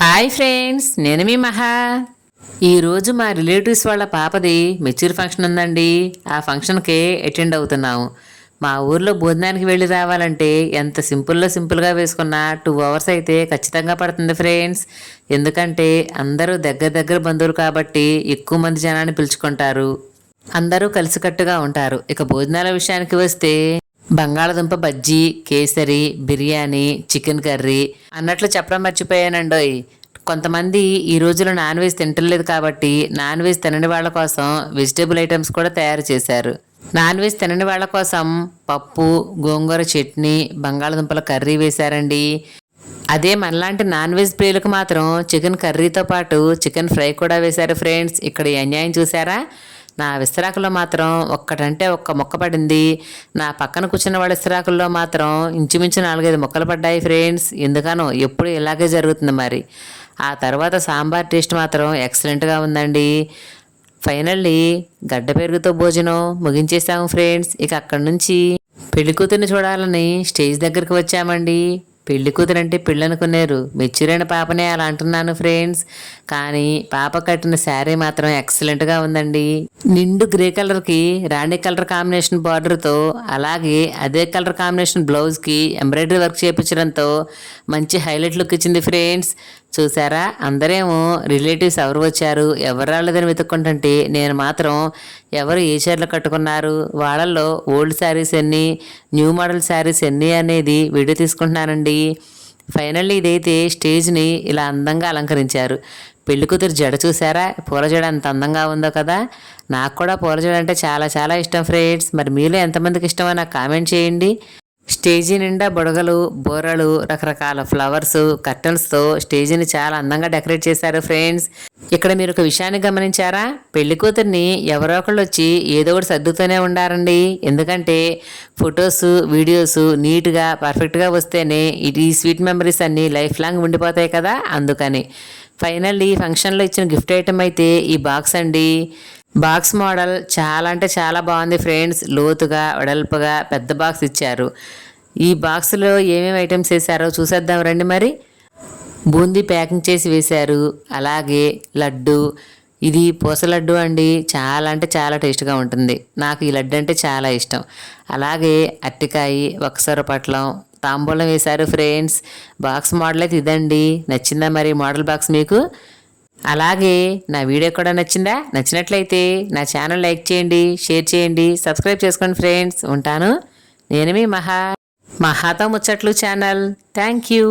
Hi friends, నేను మీ మహా. ఈరోజు మా రిలేటివ్స్ వాళ్ళ పాపది మెచ్యూర్ ఫంక్షన్ ఉందండి. ఆ ఫంక్షన్కే అటెండ్ అవుతున్నాము. మా ఊర్లో భోజనానికి వెళ్ళి రావాలంటే ఎంత సింపుల్గా వేసుకున్న 2 అవర్స్ అయితే ఖచ్చితంగా పడుతుంది ఫ్రెండ్స్. ఎందుకంటే అందరూ దగ్గర బంధువులు కాబట్టి ఎక్కువ మంది జనాన్ని పిలుచుకుంటారు. అందరూ కలిసికట్టుగా ఉంటారు. ఇక భోజనాల విషయానికి వస్తే బంగాళదుంప బజ్జీ, కేసరి, బిర్యానీ, చికెన్ కర్రీ అన్నట్లు చెప్పడం మర్చిపోయానండోయ్. కొంతమంది ఈ రోజులో నాన్ వెజ్ తింటలేదు కాబట్టి నాన్ వెజ్ తినని వాళ్ళ కోసం వెజిటేబుల్ ఐటమ్స్ కూడా తయారు చేశారు. నాన్ వెజ్ తినని వాళ్ళ కోసం పప్పు, గోంగూర చట్నీ, బంగాళదుంపల కర్రీ వేశారండి. అదే మనలాంటి నాన్ వెజ్ ప్రియులకు మాత్రం చికెన్ కర్రీతో పాటు చికెన్ ఫ్రై కూడా వేశారు ఫ్రెండ్స్. ఇక్కడ ఈ అన్యాయం చూసారా? నా విస్తరాకులో మాత్రం ఒక్కటంటే ఒక్క మొక్క పడింది. నా పక్కన కూర్చున్న వాళ్ళ విస్తరాకుల్లో మాత్రం ఇంచుమించు 4-5 మొక్కలు పడ్డాయి ఫ్రెండ్స్. ఎందుకనో ఎప్పుడు ఇలాగే జరుగుతుంది మరి. ఆ తర్వాత సాంబార్ టేస్ట్ మాత్రం ఎక్సలెంట్గా ఉందండి. ఫైనల్లీ గడ్డ పెరుగుతో భోజనం ముగించేసాము ఫ్రెండ్స్. ఇక అక్కడి నుంచి పెళ్లికూతురిని చూడాలని స్టేజ్ దగ్గరికి వచ్చామండి. పెళ్లి కూతురంటే పెళ్ళనుకున్నారు, మెచ్యూరైన పాపనే అలా అంటున్నాను ఫ్రెండ్స్. కానీ పాప కట్టిన శారీ మాత్రం ఎక్సలెంట్గా ఉందండి. నిండు గ్రే కలర్కి రాణి కలర్ కాంబినేషన్ బార్డర్తో, అలాగే అదే కలర్ కాంబినేషన్ బ్లౌజ్కి ఎంబ్రాయిడరీ వర్క్ చేయించడంతో మంచి హైలైట్ లుక్ ఇచ్చింది ఫ్రెండ్స్. చూసారా? అందరేమో రిలేటివ్స్ ఎవరు వచ్చారు, ఎవరు రాలేదని వెతుక్కుంటుంటే నేను మాత్రం ఎవరు ఏ చీరలు కట్టుకున్నారు, వాళ్ళల్లో ఓల్డ్ శారీస్ ఎన్ని, న్యూ మోడల్ శారీస్ ఎన్ని అనేది వీడియో తీసుకుంటున్నానండి. ఫైనల్లీ ఇదైతే స్టేజ్ని ఇలా అందంగా అలంకరించారు. పెళ్లికూతురు జడ చూసారా? పూల జడ అంత అందంగా ఉందో కదా. నాకు కూడా పూల జడ అంటే చాలా ఇష్టం ఫ్రెండ్స్. మరి మీలో ఎంతమందికి ఇష్టమో నాకు కామెంట్ చేయండి. స్టేజీ నిండా బుడగలు, బోరలు, రకరకాల ఫ్లవర్స్, కర్టన్స్తో స్టేజీని చాలా అందంగా డెకరేట్ చేశారు ఫ్రెండ్స్. ఇక్కడ మీరు ఒక విషయాన్ని గమనించారా? పెళ్లి కూతుర్ని ఎవరో ఒకళ్ళు వచ్చి ఏదో ఒకటి సర్దుతూనే ఉండారండి. ఎందుకంటే ఫొటోస్, వీడియోస్ నీట్గా పర్ఫెక్ట్గా వస్తేనే ఈ స్వీట్ మెమరీస్ అన్నీ లైఫ్ లాంగ్ ఉండిపోతాయి కదా, అందుకని. ఫైనల్లీ ఫంక్షన్లో ఇచ్చిన గిఫ్ట్ ఐటమ్ అయితే ఈ బాక్స్ అండి. బాక్స్ మోడల్ చాలా అంటే చాలా బాగుంది ఫ్రెండ్స్. లోతుగా, వెడల్పుగా పెద్ద బాక్స్ ఇచ్చారు. ఈ బాక్స్లో ఏమేమి ఐటమ్స్ వేశారో చూసేద్దాం రండి మరి. బూందీ ప్యాకింగ్ చేసి వేశారు. అలాగే లడ్డు, ఇది పూస లడ్డు అండి. చాలా అంటే చాలా టేస్ట్గా ఉంటుంది. నాకు ఈ లడ్డు అంటే చాలా ఇష్టం. అలాగే అరటికాయ, ఒకసర పట్లం, తాంబూలం వేశారు ఫ్రెండ్స్. బాక్స్ మోడల్ అయితే ఇదండి. నచ్చిందా మరి మోడల్ బాక్స్ మీకు? అలాగే నా వీడియో కూడా నచ్చిందా? నచ్చినట్లయితే నా ఛానల్ లైక్ చేయండి, షేర్ చేయండి, సబ్స్క్రైబ్ చేసుకోండి ఫ్రెండ్స్. ఉంటాను. నేను మీ మహాతో ముచ్చట్లు ఛానల్. Thank you.